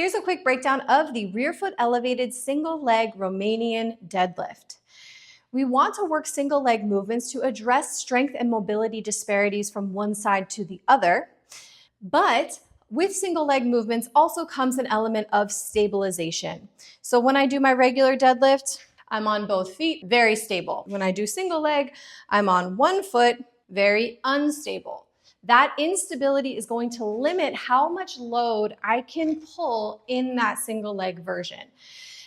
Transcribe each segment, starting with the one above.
Here's a quick breakdown of the rear foot elevated single leg Romanian deadlift. We want to work single leg movements to address strength and mobility disparities from one side to the other. But with single leg movements also comes an element of stabilization. So when I do my regular deadlift, I'm on both feet, very stable. When I do single leg, I'm on one foot, very unstable. That instability is going to limit how much load I can pull in that single leg version.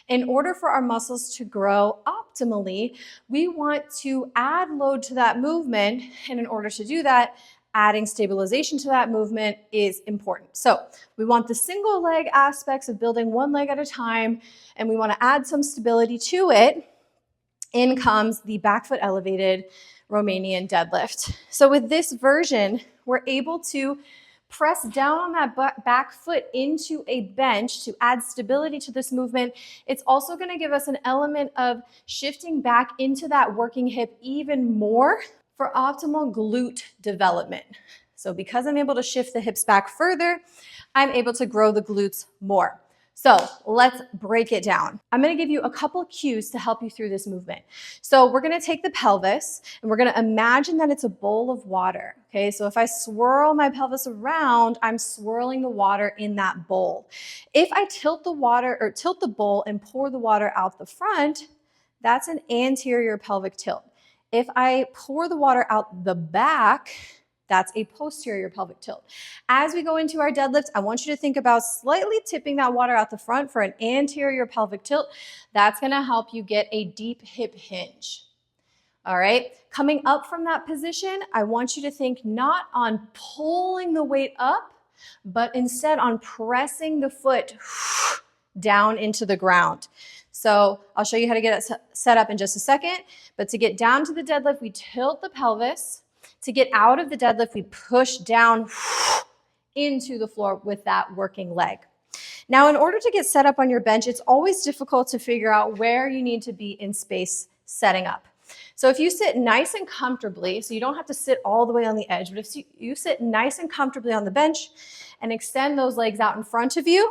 In order for our muscles to grow optimally, we want to add load to that movement. And in order to do that, adding stabilization to that movement is important. So we want the single leg aspects of building one leg at a time, and we want to add some stability to it. In comes the back foot elevated Romanian deadlift. So with this version, we're able to press down on that back foot into a bench to add stability to this movement. It's also going to give us an element of shifting back into that working hip even more for optimal glute development. So because I'm able to shift the hips back further, I'm able to grow the glutes more. So let's break it down. I'm going to give you a couple cues to help you through this movement. So we're going to take the pelvis and we're going to imagine that it's a bowl of water. Okay, so if I swirl my pelvis around, I'm swirling the water in that bowl. If I tilt the bowl and pour the water out the front, that's an anterior pelvic tilt. If I pour the water out the back, that's a posterior pelvic tilt. As we go into our deadlift, I want you to think about slightly tipping that water out the front for an anterior pelvic tilt. That's going to help you get a deep hip hinge. All right, coming up from that position, I want you to think not on pulling the weight up, but instead on pressing the foot down into the ground. So I'll show you how to get it set up in just a second. But to get down to the deadlift, we tilt the pelvis. To get out of the deadlift, we push down into the floor with that working leg. Now, in order to get set up on your bench, it's always difficult to figure out where you need to be in space setting up. So if you sit nice and comfortably, so you don't have to sit all the way on the edge, but if you sit nice and comfortably on the bench and extend those legs out in front of you,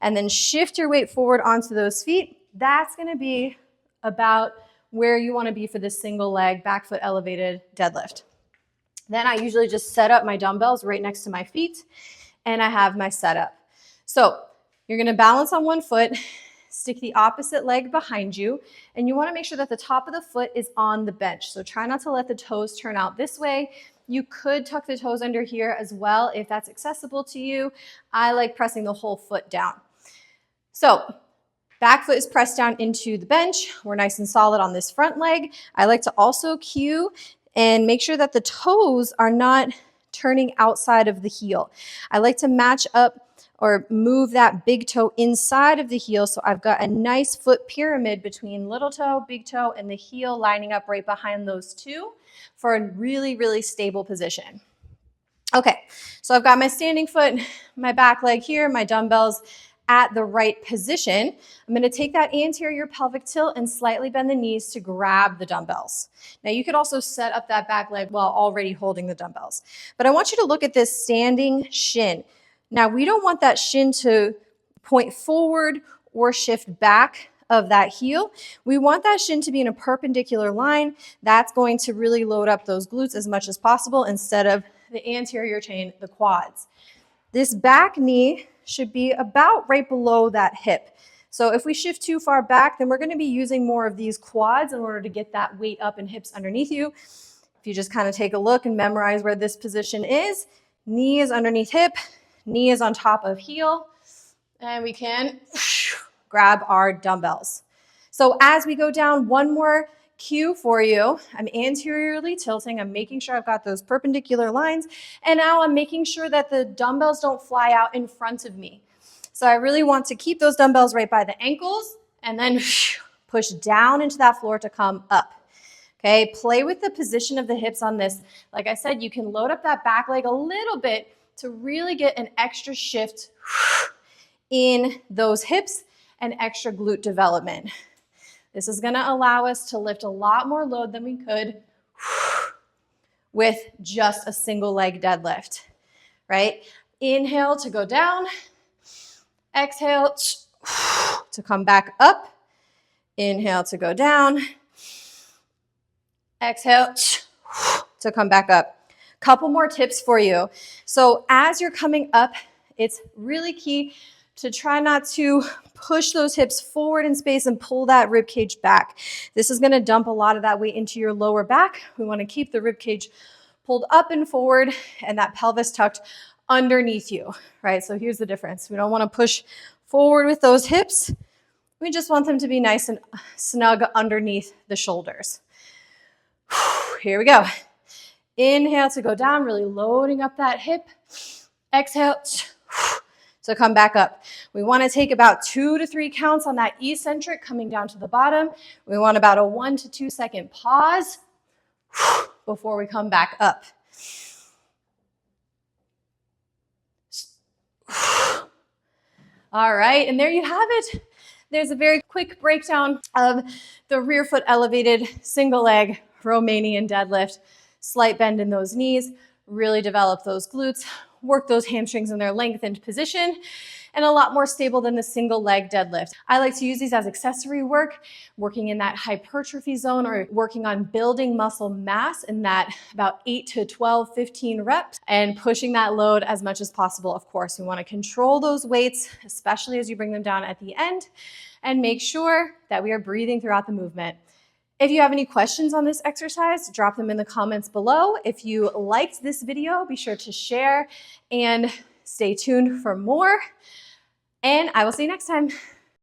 and then shift your weight forward onto those feet, that's going to be about where you want to be for this single leg back foot elevated deadlift. Then I usually just set up my dumbbells right next to my feet and I have my setup. So you're going to balance on one foot, stick the opposite leg behind you, and you want to make sure that the top of the foot is on the bench. So try not to let the toes turn out this way. You could tuck the toes under here as well if that's accessible to you. I like pressing the whole foot down. So back foot is pressed down into the bench. We're nice and solid on this front leg. I like to also cue and make sure that the toes are not turning outside of the heel. I like to match up or move that big toe inside of the heel so I've got a nice foot pyramid between little toe, big toe, and the heel lining up right behind those two for a really, really stable position. Okay, so I've got my standing foot, my back leg here, my dumbbells at the right position. I'm going to take that anterior pelvic tilt and slightly bend the knees to grab the dumbbells. Now you could also set up that back leg while already holding the dumbbells. But I want you to look at this standing shin. Now we don't want that shin to point forward or shift back of that heel. We want that shin to be in a perpendicular line. That's going to really load up those glutes as much as possible instead of the anterior chain, the quads. This back knee should be about right below that hip. So if we shift too far back, then we're going to be using more of these quads in order to get that weight up and hips underneath you. If you just kind of take a look and memorize where this position is, knee is underneath hip, knee is on top of heel, and we can grab our dumbbells. So as we go down, one more cue for you. I'm anteriorly tilting. I'm making sure I've got those perpendicular lines. And now I'm making sure that the dumbbells don't fly out in front of me. So I really want to keep those dumbbells right by the ankles and then push down into that floor to come up. Okay, play with the position of the hips on this. Like I said, you can load up that back leg a little bit to really get an extra shift in those hips and extra glute development. This is going to allow us to lift a lot more load than we could with just a single leg deadlift, right? Inhale to go down. Exhale to come back up. Inhale to go down. Exhale to come back up. Couple more tips for you. So as you're coming up, it's really key to try not to push those hips forward in space and pull that rib cage back. This is going to dump a lot of that weight into your lower back. We want to keep the rib cage pulled up and forward and that pelvis tucked underneath you, right? So here's the difference. We don't want to push forward with those hips. We just want them to be nice and snug underneath the shoulders. Here we go. Inhale to go down, really loading up that hip. Exhale to come back up. We want to take about 2 to 3 counts on that eccentric coming down to the bottom. We want about a 1 to 2 second pause before we come back up. All right, and there you have it. There's a very quick breakdown of the rear foot elevated single leg Romanian deadlift. Slight bend in those knees, really develop those glutes, work those hamstrings in their lengthened position, and a lot more stable than the single leg deadlift. I like to use these as accessory work, working in that hypertrophy zone or working on building muscle mass in that about 8 to 12, 15 reps and pushing that load as much as possible. Of course, we want to control those weights, especially as you bring them down at the end, and make sure that we are breathing throughout the movement. If you have any questions on this exercise, drop them in the comments below. If you liked this video, be sure to share and stay tuned for more. And I will see you next time.